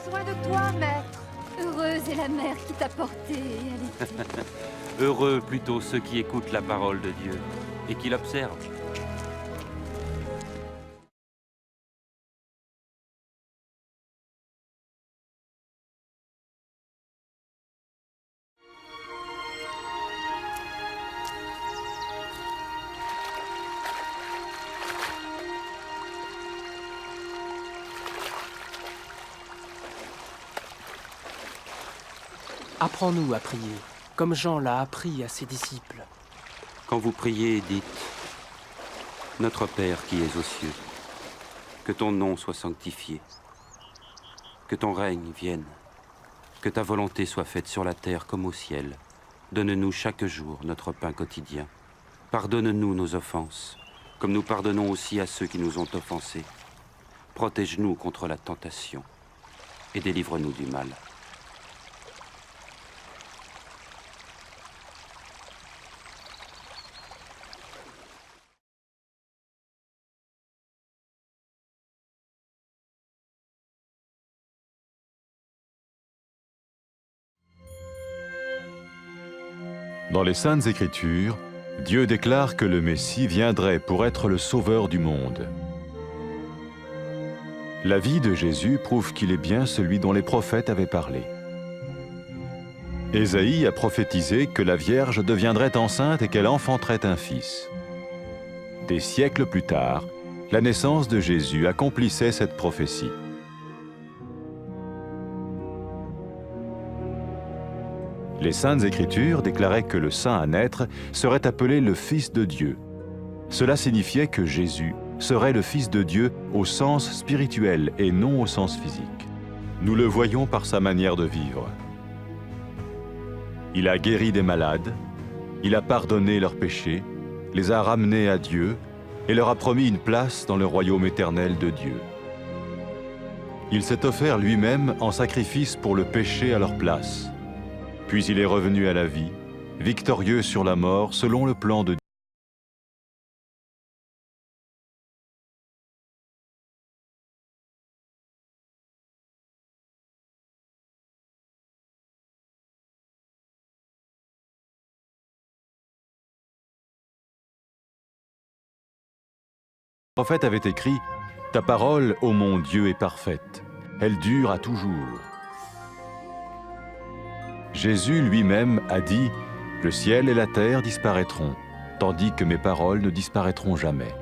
besoin de toi, maître. Heureuse est la mère qui t'a porté et allaitée. Heureux plutôt ceux qui écoutent la parole de Dieu et qui l'observent. Apprends-nous à prier, comme Jean l'a appris à ses disciples. Quand vous priez, dites « Notre Père qui es aux cieux, que ton nom soit sanctifié, que ton règne vienne, que ta volonté soit faite sur la terre comme au ciel. Donne-nous chaque jour notre pain quotidien. Pardonne-nous nos offenses, comme nous pardonnons aussi à ceux qui nous ont offensés. Protège-nous contre la tentation et délivre-nous du mal. » Dans les Saintes Écritures, Dieu déclare que le Messie viendrait pour être le sauveur du monde. La vie de Jésus prouve qu'il est bien celui dont les prophètes avaient parlé. Ésaïe a prophétisé que la Vierge deviendrait enceinte et qu'elle enfanterait un fils. Des siècles plus tard, la naissance de Jésus accomplissait cette prophétie. Les Saintes Écritures déclaraient que le saint à naître serait appelé le Fils de Dieu. Cela signifiait que Jésus serait le Fils de Dieu au sens spirituel et non au sens physique. Nous le voyons par sa manière de vivre. Il a guéri des malades, il a pardonné leurs péchés, les a ramenés à Dieu et leur a promis une place dans le royaume éternel de Dieu. Il s'est offert lui-même en sacrifice pour le péché à leur place. Puis il est revenu à la vie, victorieux sur la mort selon le plan de Dieu. Le prophète avait écrit « Ta parole, ô mon Dieu, est parfaite, elle dure à toujours. » Jésus lui-même a dit « Le ciel et la terre disparaîtront, tandis que mes paroles ne disparaîtront jamais. »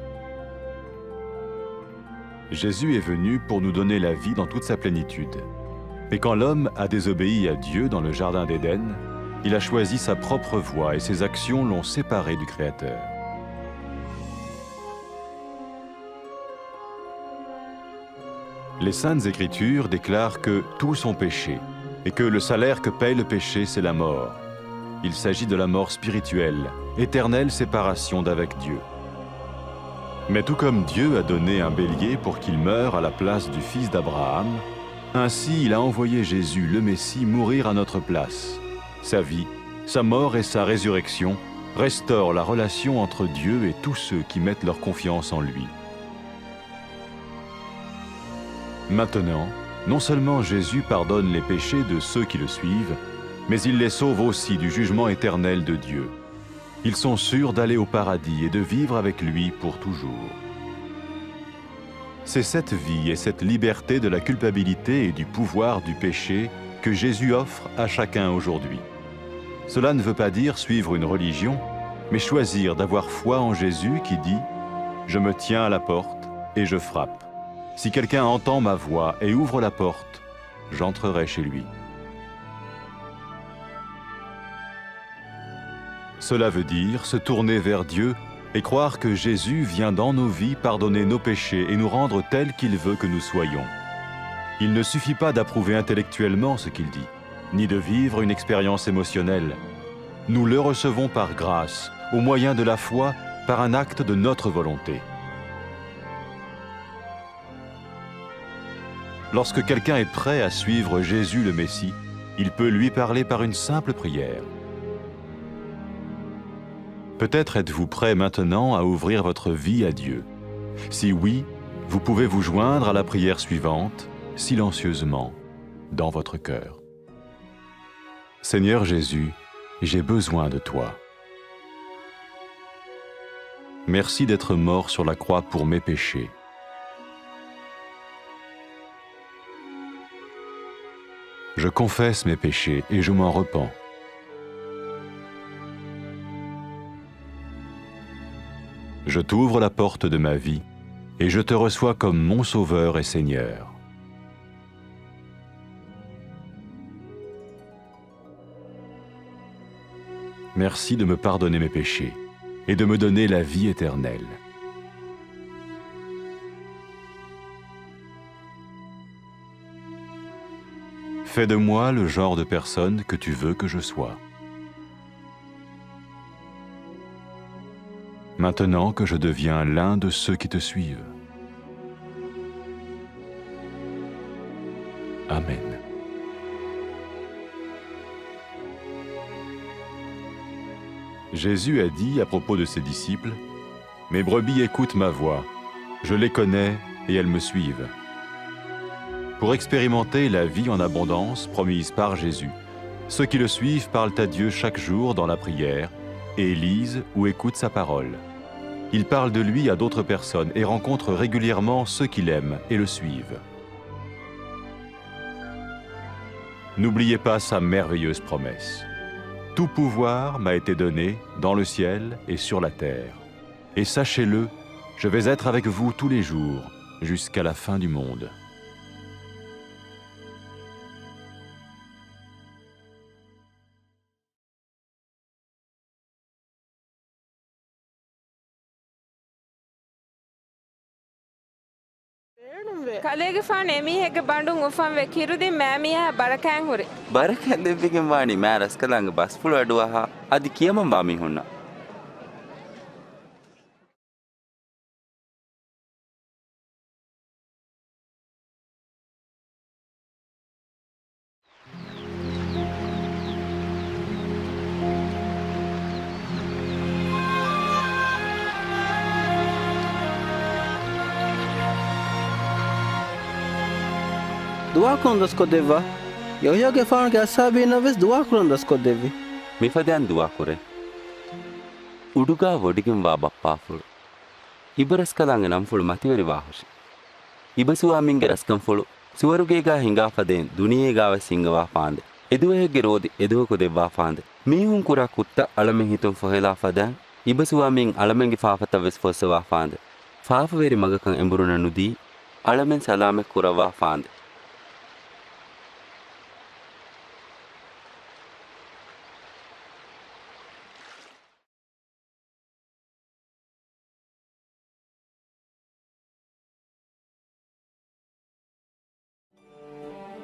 Jésus est venu pour nous donner la vie dans toute sa plénitude. Et quand l'homme a désobéi à Dieu dans le jardin d'Éden, il a choisi sa propre voie et ses actions l'ont séparé du Créateur. Les Saintes Écritures déclarent que tous sont péchés et que le salaire que paye le péché, c'est la mort. Il s'agit de la mort spirituelle, éternelle séparation d'avec Dieu. Mais tout comme Dieu a donné un bélier pour qu'il meure à la place du fils d'Abraham, ainsi il a envoyé Jésus, le Messie, mourir à notre place. Sa vie, sa mort et sa résurrection restaurent la relation entre Dieu et tous ceux qui mettent leur confiance en lui. Maintenant, non seulement Jésus pardonne les péchés de ceux qui le suivent, mais il les sauve aussi du jugement éternel de Dieu. Ils sont sûrs d'aller au paradis et de vivre avec lui pour toujours. C'est cette vie et cette liberté de la culpabilité et du pouvoir du péché que Jésus offre à chacun aujourd'hui. Cela ne veut pas dire suivre une religion, mais choisir d'avoir foi en Jésus qui dit « Je me tiens à la porte et je frappe. Si quelqu'un entend ma voix et ouvre la porte, j'entrerai chez lui. » Cela veut dire se tourner vers Dieu et croire que Jésus vient dans nos vies pardonner nos péchés et nous rendre tels qu'il veut que nous soyons. Il ne suffit pas d'approuver intellectuellement ce qu'il dit, ni de vivre une expérience émotionnelle. Nous le recevons par grâce, au moyen de la foi, par un acte de notre volonté. Lorsque quelqu'un est prêt à suivre Jésus le Messie, il peut lui parler par une simple prière. Peut-être êtes-vous prêt maintenant à ouvrir votre vie à Dieu. Si oui, vous pouvez vous joindre à la prière suivante, silencieusement. dans votre cœur. Seigneur Jésus, j'ai besoin de toi. Merci d'être mort sur la croix pour mes péchés. Je confesse mes péchés et je m'en repens. Je t'ouvre la porte de ma vie et je te reçois comme mon Sauveur et Seigneur. Merci de me pardonner mes péchés et de me donner la vie éternelle. Fais de moi le genre de personne que tu veux que je sois. Maintenant que je deviens l'un de ceux qui te suivent. Amen. Jésus a dit à propos de ses disciples, « Mes brebis écoutent ma voix, je les connais et elles me suivent. » Pour expérimenter la vie en abondance promise par Jésus, ceux qui le suivent parlent à Dieu chaque jour dans la prière et lisent ou écoutent sa parole. Ils parlent de lui à d'autres personnes et rencontrent régulièrement ceux qui l'aiment et le suivent. N'oubliez pas sa merveilleuse promesse. Tout pouvoir m'a été donné dans le ciel et sur la terre. Et sachez-le, je vais être avec vous tous les jours, jusqu'à la fin du monde. කලේගේ ෆාන එමීහෙක්ගේ බඬුන් උෆන් වේ කිරුදින් මෑමියා බරකෑන් හුරි බරකෑන් දෙවිගෙන් වානි මෑ රස්කලංග බස් පුල අඩුවහා අදි කියමන් බාමි හුන්නා දුවා කොන් දස්කො දෙවා යෝයෝගේ ෆාන්ගේ අස්සාබීන වෙස් දුවා කුරන් දස්කො දෙවි මිෆදයන් දුවා කුරේ උඩුගා වොඩිගෙන් වා බප්පාෆුළු ඉබරස්කලංග නම් ෆුළු මතිවරි වාහුෂි ඉබසුවා මින්ගේ රස්කම් ෆුළු සුවරුගේගා හිඟා ෆදෙන් දුනියේ ගාව සිංගවා ෆාන්දේ එදුවේගේ රෝදි එදුවකු දෙවා ෆාන්දේ මීහුන් කුරා කුත්ත අලමෙන් හිතුම් ෆොහෙලා ෆදන් ඉබසුවා මින් අලමෙන්ගේ ෆාෆත වෙස් ෆොස්සවා ෆාන්දේ ෆාෆවේරි මගකන් එඹුරුන නුදී අලමෙන් සලාමෙ කුරවා ෆාන්දේ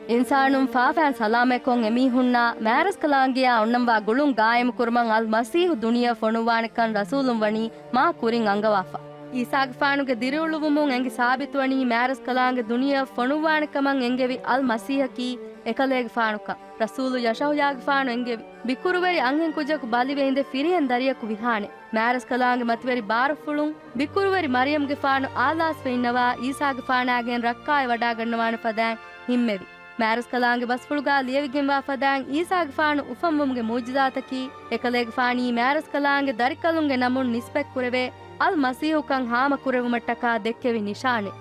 ඉන්සානුම් ෆාෆෑන් සලාමෙකොන් එමීහුන්නා මෑරස් කලාංගියා ඔන්නම්වා ගුළුන් ගායම කුර්මන් අල් මසීහු දුනිය ෆොනුවාණකන් රසූලුම් වනි මා කුරින් අංගවාෆා ඊසාග ෆානුගේ දිරුළුවුමුන් එංගි සාබිත් වනි මෑරස් කලාංගෙ දුනිය ෆොනුවාණකමන් එංගෙවි අල් මසීහකි එකලේග ෆානුක රසූලු යෂහුයාග ෆානු එංගෙවි බිකුරුවරි අංගෙන් කුජකු බලිවෙයින්ද ෆිරියෙන් දරියකු විහානේ මෑරස් කලාංගෙ මතිවරි බාරෆුළුන් බිකුරුවරි මරියම්ගේ ෆානු ආලාස් වෙන්නවා ඊසාග ෆානාගෙන් රක්කාය වඩා ගන්නවාන ෆදෑන් හිම්මෙවි මෑරස් කලාංගෙ බස්ෆුළුගා ලියවිගෙන් වා ෆදෑන් ඊසාග ෆානු උෆම්මුම්ගේ මුජ්ජිදාතකි එකලේග ෆානී මෑරස් කලාංගෙ දරිකලුන්ගේ නමුන් නිස්පෙක් කුරවේ අල් මසීහුකන් හාම කුරෙවුමට්ටකා දෙක්කෙවි නිශානෙ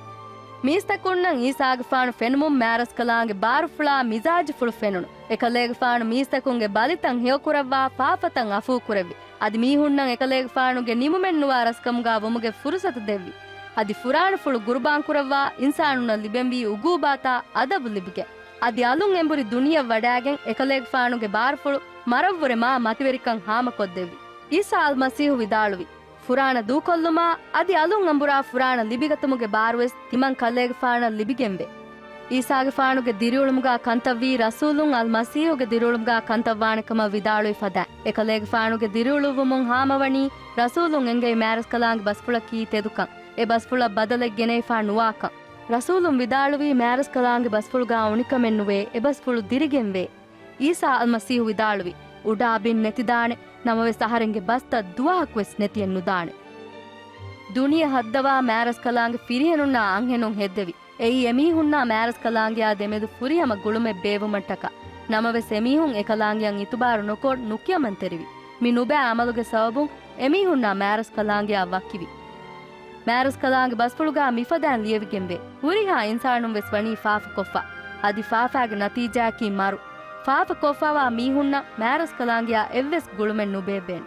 මීස්තකුන්නන් ඊසාග ෆානු ෆෙනුමුම් මෑරස් කලාංගෙ බාරෆුළා මිසාජ් ෆුළු ෆෙනුණු එකලේග ෆානු මීස්තකුන්ගේ බලිතන් හිය කුරවවා ෆාෆතන් අෆූ කුරෙවි අදි මීහුන්නන් එකලේග ෆානුගේ නිමුමෙන් නුවා රස්කමුගා වමුගේ ෆුරුසත දෙව්වි අදි ෆුරාණු ෆුළු ගුරුබාන් කුරවවා ඉන්සානුන ලිබෙන්වි උගූබාතා අදබු ලිබිගේ අදි අලුන් එඹුරි දුනිය වඩාගෙන් එකලේග ෆානුගේ බාරෆුළු මරව්වරේ මා මතිවරිකන් හාම කොද්දෙවි ඊසා අල් මසීහු විදාළුවි ಫುರಾಣ ದೂಕೊಲ್ಲುಮ ಅದಿ ಅಲುಂ ಅಂಬುರಾ ಫುರಾಣ ಲಿಬಿಗತುಮುಗೆ ಬಾರುವೆಸ್ ತಿಮನ್ ಕಲ್ಲೇಗೆ ಫಾಣ ಲಿಬಿಗೆಂಬೆ ಈಸಾಗೆ ಫಾಣುಗೆ ದಿರುಳುಮುಗ ಕಂತವ್ವಿ ರಸೂಲುಂ ಅಲ್ ಮಸೀಹುಗೆ ದಿರುಳುಮುಗ ಕಂತವ್ವಾಣಕಮ ವಿದಾಳುಯಿ ಫದ ಎಕಲೇಗೆ ಫಾಣುಗೆ ದಿರುಳುವುಮುಂ ಹಾಮವಣಿ ರಸೂಲುಂ ಎಂಗೆ ಮ್ಯಾರಸ್ ಕಲಾಂಗ್ ಬಸ್ಪುಳ ಕೀ ತೆದುಕಂ ಎ ಬಸ್ಪುಳ ಬದಲೆಗ್ ಗೆನೆ ಫಾ ನುವಾಕಂ ರಸೂಲುಂ ವಿದಾಳುವಿ ಮ್ಯಾರಸ್ ಕಲಾಂಗ್ ಬಸ್ಪುಳುಗ ಉಣಿಕಮೆನ್ನುವೆ ಎ ಬಸ್ಪುಳು ದಿರಿಗೆಂವೆ ಈಸಾ ಅಲ್ ಮಸೀಹು ವಿದಾಳುವಿ ಉಡಾ ಬಿನ್ ನೆತಿದಾಣೆ ನಮವೆ ಸಹರೆಂಗೆ ಬಸ್ತ ದುವಾಹಕ್ ವೆಸ್ ನೆತಿಯನ್ನು ದಾಣೆ ದುನಿಯ ಹದ್ದವಾ ಮ್ಯಾರಸ್ ಕಲಾಂಗ್ ಫಿರಿಯನುನ್ನ ಅಂಹೆನುಂ ಹೆದ್ದೆವಿ ಎಯಿ ಎಮೀಹುನ್ನ ಮ್ಯಾರಸ್ ಕಲಾಂಗಿಯಾ ದೆಮೆದು ಫುರಿಯಮ ಗುಳುಮೆ ಬೇವುಮಟ್ಟಕ ನಮವೆ ಸೆಮೀಹುಂ ಎಕಲಾಂಗಿಯಂ ಇತುಬಾರು ನೊಕೋಡ್ ನುಕ್ಯಮನ್ ತೆರಿವಿ ಮಿ ನುಬೆ ಅಮಲುಗೆ ಸಬಬುಂ ಎಮೀಹುನ್ನ ಮ್ಯಾರಸ್ ಕಲಾಂಗಿಯಾ ವಕ್ಕಿವಿ ಮ್ಯಾರಸ್ ಕಲಾಂಗಿ ಬಸ್ಪುಳುಗಾ ಮಿಫದಾನ್ ಲಿಯವಿಗೆಂಬೆ ಹುರಿಹಾ ಇನ್ಸಾನುಂ ವೆಸ್ ವಣಿ ಫಾಫ ಕೊಫ್ಫಾ ಅದಿ ಫಾಫಾಗೆ ನತೀಜಾಕಿ ಮಾರು ಫಾಫ ಕೊಫ್ಫಾವಾ ಮೀಹುನ್ನ ಮ್ಯಾರಸ್ ಕಲಾಂಗಿಯಾ ಎವ್ವೆಸ್ ಗುಳುಮೆನ್ ನುಬೇಬೇನ್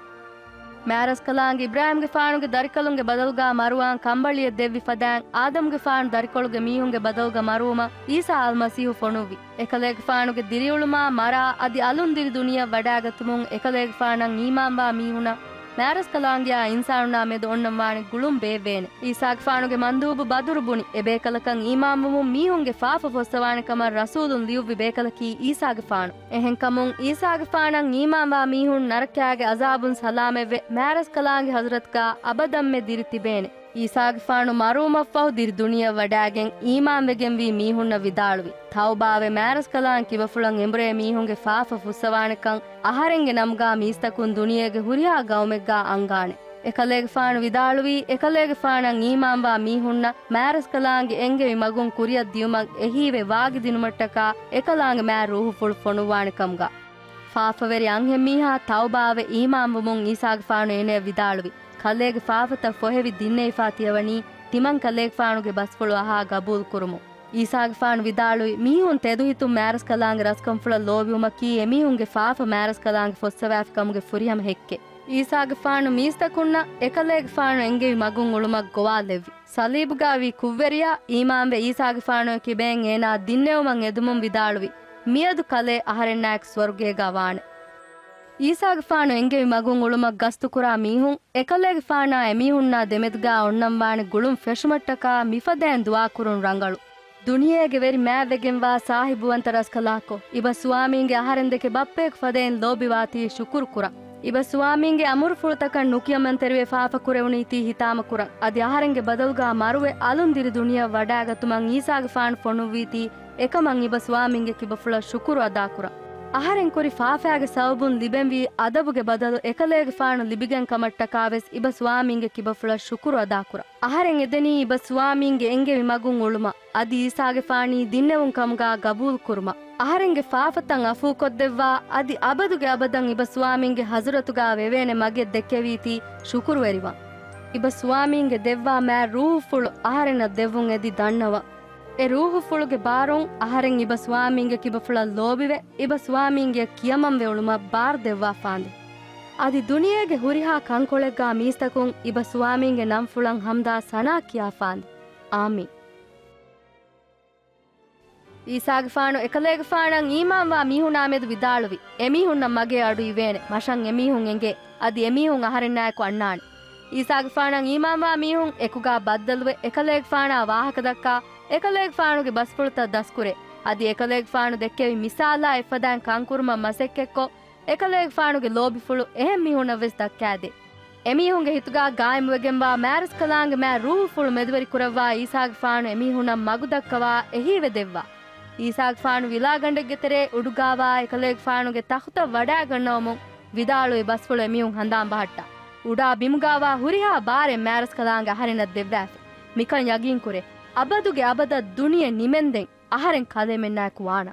ಮ್ಯಾರಸ್ ಕಲಾಂಗಿ ಇಬ್ರಾಹಿಂಗೆ ಫಾಣುಗೆ ದರಿಕಲುಂಗೆ ಬದಲ್ಗಾ ಮರುವಾನ್ ಕಂಬಳಿಯ ದೆವ್ವಿ ಫದಾನ್ ಆದಮ್ಗೆ ಫಾಣು ದರಿಕೊಳುಗೆ ಮೀಹುಂಗೆ ಬದಲ್ಗ ಮರುವಮ ಈಸಾ ಅಲ್ ಮಸೀಹು ಫೊಣುವಿ ಎಕಲೇಗೆ ಫಾಣುಗೆ ದಿರಿಯುಳುಮಾ ಮರಾ ಅದಿ ಅಲುಂದಿರಿ ದುನಿಯಾ ವಡಾಗತುಮುಂ ಎಕಲೇಗೆ ಫಾಣಂ ಈಮಾಂಬಾ ಮೀಹುನ ಮ್ಯಾರಸ್ ಕಲಾಂಗಿಯಾ ಇನ್ಸಾನುನಾ ಮೆದು ಒಣ್ಣಂವಾಣಿ ಗುಳುಂ ಬೇವೇನೆ ಈಸಾಗೆ ಫಾಣುಗೆ ಮಂದೂಬು ಬದುರು ಬುಣಿ ಎ ಬೇಕಲಕಂ ಈಮಾಂಬುಮು ಮೀಹುಂಗೆ ಫಾಫ ಫೊಸ್ತವಾಣಿ ಕಮರ್ ರಸೂಲುನ್ ಲಿಯುವ್ವಿ ಬೇಕಲಕಿ ಈಸಾಗೆ ಫಾಣು ಎಹೆನ್ ಕಮುಂ ಈಸಾಗೆ ಫಾಣಂ ಈಮಾಂಬಾ ಮೀಹುನ್ ನರಕ್ಯಾಗೆ ಅಜಾಬುನ್ ಸಲಾಮೆವ್ವೆ ಮ್ಯಾರಸ್ ಕಲಾಂಗಿ ಹಜರತ್ಕಾ ಅಬದಮ್ಮೆ ದಿರಿತಿಬೇನೆ ಈಸಾಗೆ ಫಾಣು ಮರುಮಫ್ಫಹು ದಿರಿ ದುನಿಯಾ ವಡಾಗೆನ್ ಈಮಾಂವೆಗೆನ್ ವಿ ಮೀಹುನ್ನ ವಿದಾಳುವಿ ತೌಬಾವೆ ಮ್ಯಾರಸ್ ಕಲಾಂ ಕಿವಫುಳಂ ಎಂಬ್ರೆ ಮೀಹುಂಗೆ ಫಾಫ ಫುಸ್ಸವಾಣಕಂ ಅಹರೆಂಗೆ ನಮ್ಗಾ ಮೀಸ್ತಕುನ್ ದುನಿಯೆಗೆ ಹುರಿಯಾ ಗೌಮೆಗ್ಗಾ ಅಂಗಾಣೆ ಎಕಲೇಗೆ ಫಾಣು ವಿದಾಳುವಿ ಎಕಲೇಗೆ ಫಾಣಂ ಈಮಾಂಬಾ ಮೀಹುನ್ನ ಮ್ಯಾರಸ್ ಕಲಾಂಗಿ ಎಂಗೆ ಮಗುನ್ ಕುರಿಯ ದಿಯುಮಂ ಎಹೀವೆ ವಾಗಿ ದಿನುಮಟ್ಟಕ ಎಕಲಾಂಗೆ ಮ್ಯಾರ್ ರೂಹು ಫುಳು ಫೊಣುವಾಣಕಂಗಾ ಫಾಫವೆರಿ ಅಂಹೆ ಮೀಹಾ ತೌಬಾವೆ ಈಮಾಂಬುಮುಂ ಈಸಾಗೆ ಫಾಣು ಏನೆ ವಿದಾಳುವಿ ಕಲ್ಲೇಗೆ ಫಾಫತ ಫೊಹೆವಿ ದಿನ್ನೆ ಫಾತಿಯವಣಿ ತಿಮಂ ಕಲ್ಲೇಗೆ ಫಾಣುಗೆ ಬಸ್ಫುಳು ಅಹಾ ಗಬೂಲ್ ಕುರುಮು ಈಸಾಗೆ ಫಾಣು ವಿದಾಳುವಿ ಮೀಹುನ್ ತೆದುಹಿತು ಮ್ಯಾರಸ್ ಕಲಾಂಗೆ ರಸ್ಕಂಫುಳ ಲೋಬಿಯುಮಕಿ ಎಮೀಹುಂಗೆ ಫಾಫ ಮ್ಯಾರಸ್ ಕಲಾಂಗೆ ಫೊಸ್ಸವ್ಯಾಫ್ ಕಮುಗೆ ಫುರಿಯಮ ಹೆಕ್ಕೆ ಈಸಾಗೆ ಫಾಣು ಮೀಸ್ತಕುನ್ನ ಎಕಲೇಗೆ ಫಾಣು ಎಂಗೆವಿ ಮಗುನ್ ಉಳುಮಕ್ ಗೊವಾಲೆವ್ವಿ ಸಲೀಬುಗಾವಿ ಕುವ್ವೆರಿಯಾ ಈಮಾಂಬೆ ಈಸಾಗೆ ಫಾಣು ಕಿಬೇಂ ಏನಾ ದಿನ್ನೆವುಮಂ ಎದುಮುಂ ವಿದಾಳುವಿ ಮಿಯದು ಕಲೆ ಅಹರೆನ್ನಾಯಕ್ ಸ್ವರ್ಗೇಗಾ ವಾಣೆ ಈಸಾಗೆ ಫಾಣು ಎಂಗೆವಿ ಮಗುನ್ ಉಳುಮಕ್ ಗಸ್ತು ಕುರಾ ಮೀಹುಂ ಎಕಲೇಗೆ ಫಾಣಾ ಎಮೀಹುನ್ನಾ ದೆಮೆದ್ಗಾ ಒಣ್ಣಂವಾಣಿ ಗುಳುಂ ಫೆಶುಮಟ್ಟಕಾ ಮಿಫದೇನ್ ದುವಾ ಕುರುನ್ ರಂಗಳು ದುನಿಯೇಗೆ ವೆರಿ ಮ್ಯಾವೆಗೆಂವಾ ಸಾಹಿಬುವಂತ ರಸ್ಕಲಾಕೊ ಇಬ ಸ್ವಾಮೀಂಗೆ ಅಹರೆಂದೆಕೆ ಬಪ್ಪೇಕ್ ಫದೇನ್ ಲೋಬಿವಾತಿ ಶುಕುರ್ ಕುರ ಇಬ ಸ್ವಾಮೀಂಗೆ ಅಮುರು ಫುಳತಕನ್ ನುಕಿಯಮನ್ ತೆರುವೆ ಫಾಫ ಕುರೆವುನೀತಿ ಹಿತಾಮ ಕುರ ಅದಿ ಅಹರೆಂಗೆ ಬದಲ್ಗಾ ಮರುವೆ ಅಲುಂದಿರಿ ದುನಿಯಾ ವಡಾಗತುಮಂ ಈಸಾಗೆ ಫಾಣು ಫೊಣುವೀತಿ ಎಕಮಂ ಇಬ ಸ್ವಾಮೀಂಗೆ ಕಿಬಫುಳ ಶುಕುರು ಅದಾ ಕುರ ಅಹರೆನ್ ಕೊರಿ ಫಾಫಾಗೆ ಸವಬುನ್ ಲಿಬೆಂವಿ ಅದಬುಗೆ ಬದಲು ಎಕಲೇಗೆ ಫಾಣು ಲಿಬಿಗೆನ್ ಕಮಟ್ಟಕಾವೆಸ್ ಇಬ ಸ್ವಾಮೀಂಗೆ ಕಿಬಫುಳ ಶುಕುರು ಅದಾಕುರ ಅಹರೆನ್ ಎದೆನಿ ಇಬ ಸ್ವಾಮೀಂಗೆ ಎಂಗೆವಿ ಮಗುನ್ ಉಳುಮ ಅದಿ ಈಸಾಗೆ ಫಾಣಿ ದಿನ್ನೆವುನ್ ಕಮ್ಗಾ ಗಬೂಲ್ ಕುರುಮ ಅಹರೆಂಗೆ ಫಾಫತಂ ಅಫೂ ಕೊದ್ದೆವ್ವಾ ಅದಿ ಅಬದುಗೆ ಅಬದಂ ಇಬ ಸ್ವಾಮೀಂಗೆ ಹಜರತುಗಾ ವೆವೇನೆ ಮಗೆ ದೆಕ್ಕೆವೀತಿ ಶುಕುರು ವೆರಿವ ಇಬ ಸ್ವಾಮೀಂಗೆ ದೆವ್ವಾ ಮ್ಯಾ ರೂಹು ಫುಳು ಅಹರೆನ ದೆವ್ವುನ್ ಎದಿ ದಣ್ಣವ ಎ ರೂಹು ಫುಳುಗೆ ಬಾರೋಂ ಅಹರೆಂ ಇಬ ಸ್ವಾಮೀಂಗೆ ಕಿಬಫುಳ ಲೋಬಿವೆ ಇಬ ಸ್ವಾಮೀಂಗೆ ಕಿಯಮಂವೆ ಉಳುಮ ಬಾರ್ ದೆವ್ವಾ ಫಾಂದೆ ಅದಿ ದುನಿಯೆಗೆ ಹುರಿಹಾ ಕಂಕೊಳೆಗ್ಗಾ ಮೀಸ್ತಕುಂ ಇಬ ಸ್ವಾಮೀಂಗೆ ನಂಫುಳಂ ಹಮ್ದಾ ಸನಾ ಕಿಯಾ ಫಾಂದೆ ಆಮಿ ಈಸಾಗೆ ಫಾಣು ಎಕಲೇಗೆ ಫಾಣಂ ಈಮಾಂವಾ ಮೀಹುನಾಮೆದು ವಿದಾಳುವಿ ಎಮೀಹುನ್ನ ಮಗೆ ಅಡು ಇವೇನೆ ಮಶಂ ಎಮೀಹುಂ ಎಂಗೆ ಅದಿ ಎಮೀಹುಂ ಅಹರೆನ್ನಾಯಕು ಅಣ್ಣಾಣೆ ಈಸಾಗೆ ಫಾಣಂ ಈಮಾಂವಾ ಮೀಹುಂ ಎಕುಗಾ ಬದ್ದಲುವೆ ಎಕಲೇಗೆ ಫಾಣಾ ವಾಹಕದಕ್ಕಾ ಎಕಲೇಗೆ ಫಾಣುಗೆ ಬಸ್ಪುಳುತ ದಸ್ಕುರೆ ಅದಿ ಎಕಲೇಗೆ ಫಾಣು ದೆಕ್ಕೆವಿ ಮಿಸಾಲಾ ಎಫದಾನ್ ಕಂಕುರ್ಮ ಮಸೆಕ್ಕೆಕ್ಕೊ ಎಕಲೇಗೆ ಫಾಣುಗೆ ಲೋಬಿಫುಳು ಎಹೆಂ ಮೀಹುನವೆಸ್ ದಕ್ಕಾದೆ ಎಮೀಹುಂಗೆ ಹಿತುಗಾ ಗಾಯಮುವೆಗೆಂಬಾ ಮ್ಯಾರಸ್ ಕಲಾಂಗೆ ಮ್ಯಾ ರೂಹು ಫುಳು ಮೆದುವರಿ ಕುರವ್ವಾ ಈಸಾಗೆ ಫಾಣು ಎಮೀಹುನ ಮಗು ದಕ್ಕವಾ ಎಹೀವೆ ದೆವ್ವಾ ಈಸಾಗೆ ಫಾಣು ವಿಲಾಗಂಡೆಗೆ ತೆರೆ ಉಡುಗಾವಾ ಎಕಲೇಗೆ ಫಾಣುಗೆ ತಹುತ ವಡಾ ಗಣ್ಣವಮುಂ ವಿದಾಳು ಬಸ್ಪುಳು ಎಮೀಹುಂ ಹಂದಾಂ ಬಹಟ್ಟ ಉಡಾ ಬಿಮುಗಾವಾ ಹುರಿಹಾ ಬಾರೆ ಮ್ಯಾರಸ್ ಕಲಾಂಗೆ ಅಹರೆನ ದೆವ್ವಾಫೆ ಮಿಕನ್ ಯಗೀನ್ ಕುರೆ ಅಬದುಗೆ ಅಬದ ದುನಿಯೆ ನಿಮೆಂದೆಂ ಅಹರೆನ್ ಕಲೆಮೆನ್ನಾಯಕು ವಾಣ